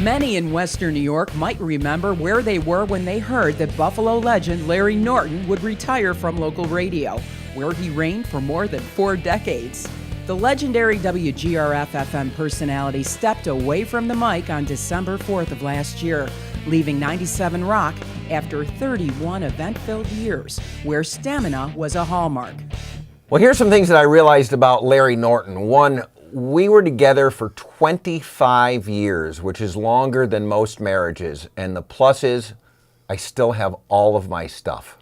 Many in Western New York might remember where they were when they heard that Buffalo legend Larry Norton would retire from local radio, where he reigned for more than 4 decades. The legendary WGRF-FM personality stepped away from the mic on December 4th of last year, leaving 97 Rock after 31 event-filled years, where stamina was a hallmark. Well, here's some things that I realized about Larry Norton. One, we were together for 25 years, which is longer than most marriages. And the plus is, I still have all of my stuff.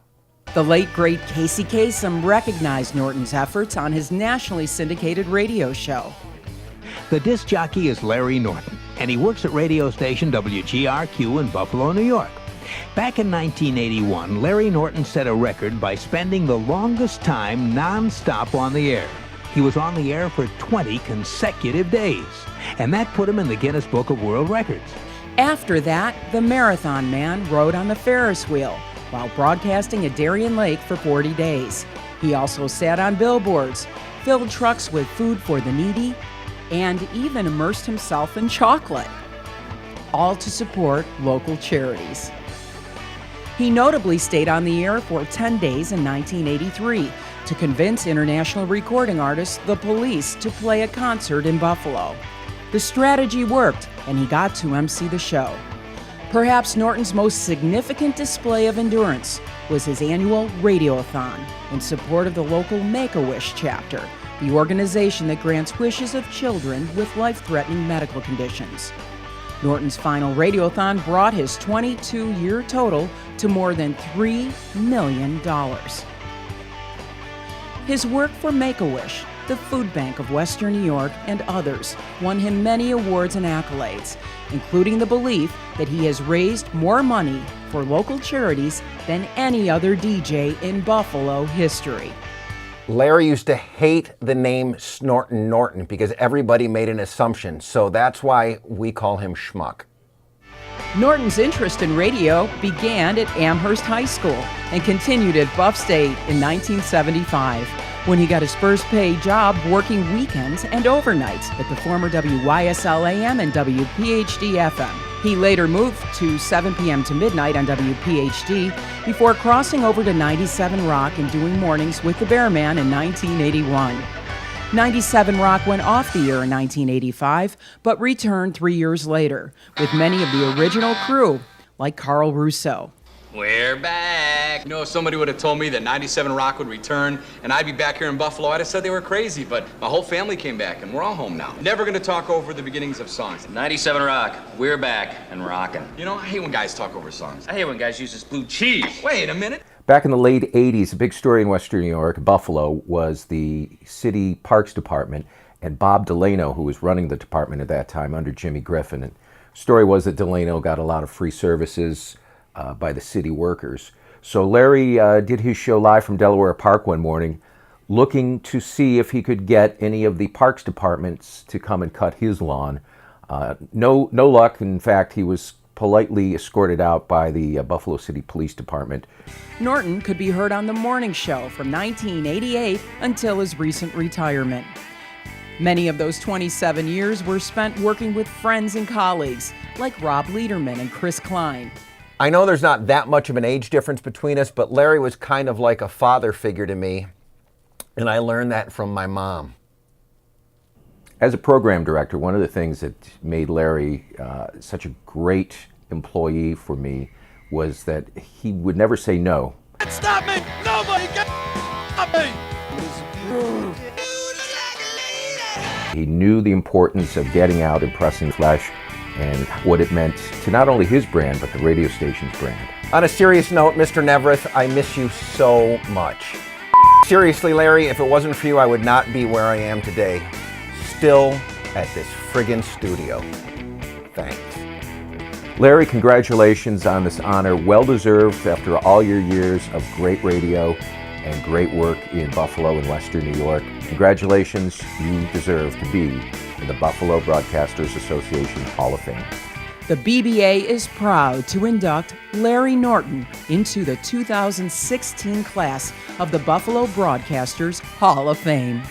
The late, great Casey Kasem recognized Norton's efforts on his nationally syndicated radio show. The disc jockey is Larry Norton, and he works at radio station WGRQ in Buffalo, New York. Back in 1981, Larry Norton set a record by spending the longest time non-stop on the air. He was on the air for 20 consecutive days, and that put him in the Guinness Book of World Records. After that, the Marathon Man rode on the Ferris wheel while broadcasting at Darien Lake for 40 days. He also sat on billboards, filled trucks with food for the needy, and even immersed himself in chocolate, all to support local charities. He notably stayed on the air for 10 days in 1983 to convince international recording artist The Police to play a concert in Buffalo. The strategy worked, and he got to MC the show. Perhaps Norton's most significant display of endurance was his annual Radiothon in support of the local Make-A-Wish chapter, the organization that grants wishes of children with life-threatening medical conditions. Norton's final Radiothon brought his 22-year total to more than $3 million. His work for Make-A-Wish, the Food Bank of Western New York, and others won him many awards and accolades, including the belief that he has raised more money for local charities than any other DJ in Buffalo history. Larry used to hate the name Norton because everybody made an assumption, so that's why we call him Schmuck. Norton's interest in radio began at Amherst High School and continued at Buff State in 1975, when he got his first paid job working weekends and overnights at the former WYSL-AM and WPHD-FM. He later moved to 7 p.m. to midnight on WPHD before crossing over to 97 Rock and doing mornings with the Bearman in 1981. 97 Rock went off the air in 1985, but returned 3 years later, with many of the original crew, like Carl Russo. We're back. You know, if somebody would have told me that 97 Rock would return and I'd be back here in Buffalo, I'd have said they were crazy, but my whole family came back and we're all home now. Never gonna talk over the beginnings of songs. 97 Rock, we're back and rocking. You know, I hate when guys talk over songs. I hate when guys use this blue cheese. Wait a minute. Back in the late 80s, a big story in Western New York, Buffalo, was the city parks department and Bob Delano, who was running the department at that time under Jimmy Griffin. And the story was that Delano got a lot of free services by the city workers. So Larry did his show live from Delaware Park one morning, looking to see if he could get any of the parks departments to come and cut his lawn. No luck. In fact, he was politely escorted out by the Buffalo City Police Department. Norton could be heard on The Morning Show from 1988 until his recent retirement. Many of those 27 years were spent working with friends and colleagues like Rob Lederman and Chris Klein. I know there's not that much of an age difference between us, but Larry was kind of like a father figure to me, and I learned that from my mom. As a program director, one of the things that made Larry such a great employee for me was that he would never say no. Stop me! Nobody can stop me! He knew the importance of getting out and pressing flesh and what it meant to not only his brand, but the radio station's brand. On a serious note, Mr. Nevereth, I miss you so much. Seriously, Larry, if it wasn't for you, I would not be where I am today. Still at this friggin' studio. Thanks. Larry, congratulations on this honor. Well deserved after all your years of great radio and great work in Buffalo and Western New York. Congratulations, you deserve to be in the Buffalo Broadcasters Association Hall of Fame. The BBA is proud to induct Larry Norton into the 2016 class of the Buffalo Broadcasters Hall of Fame.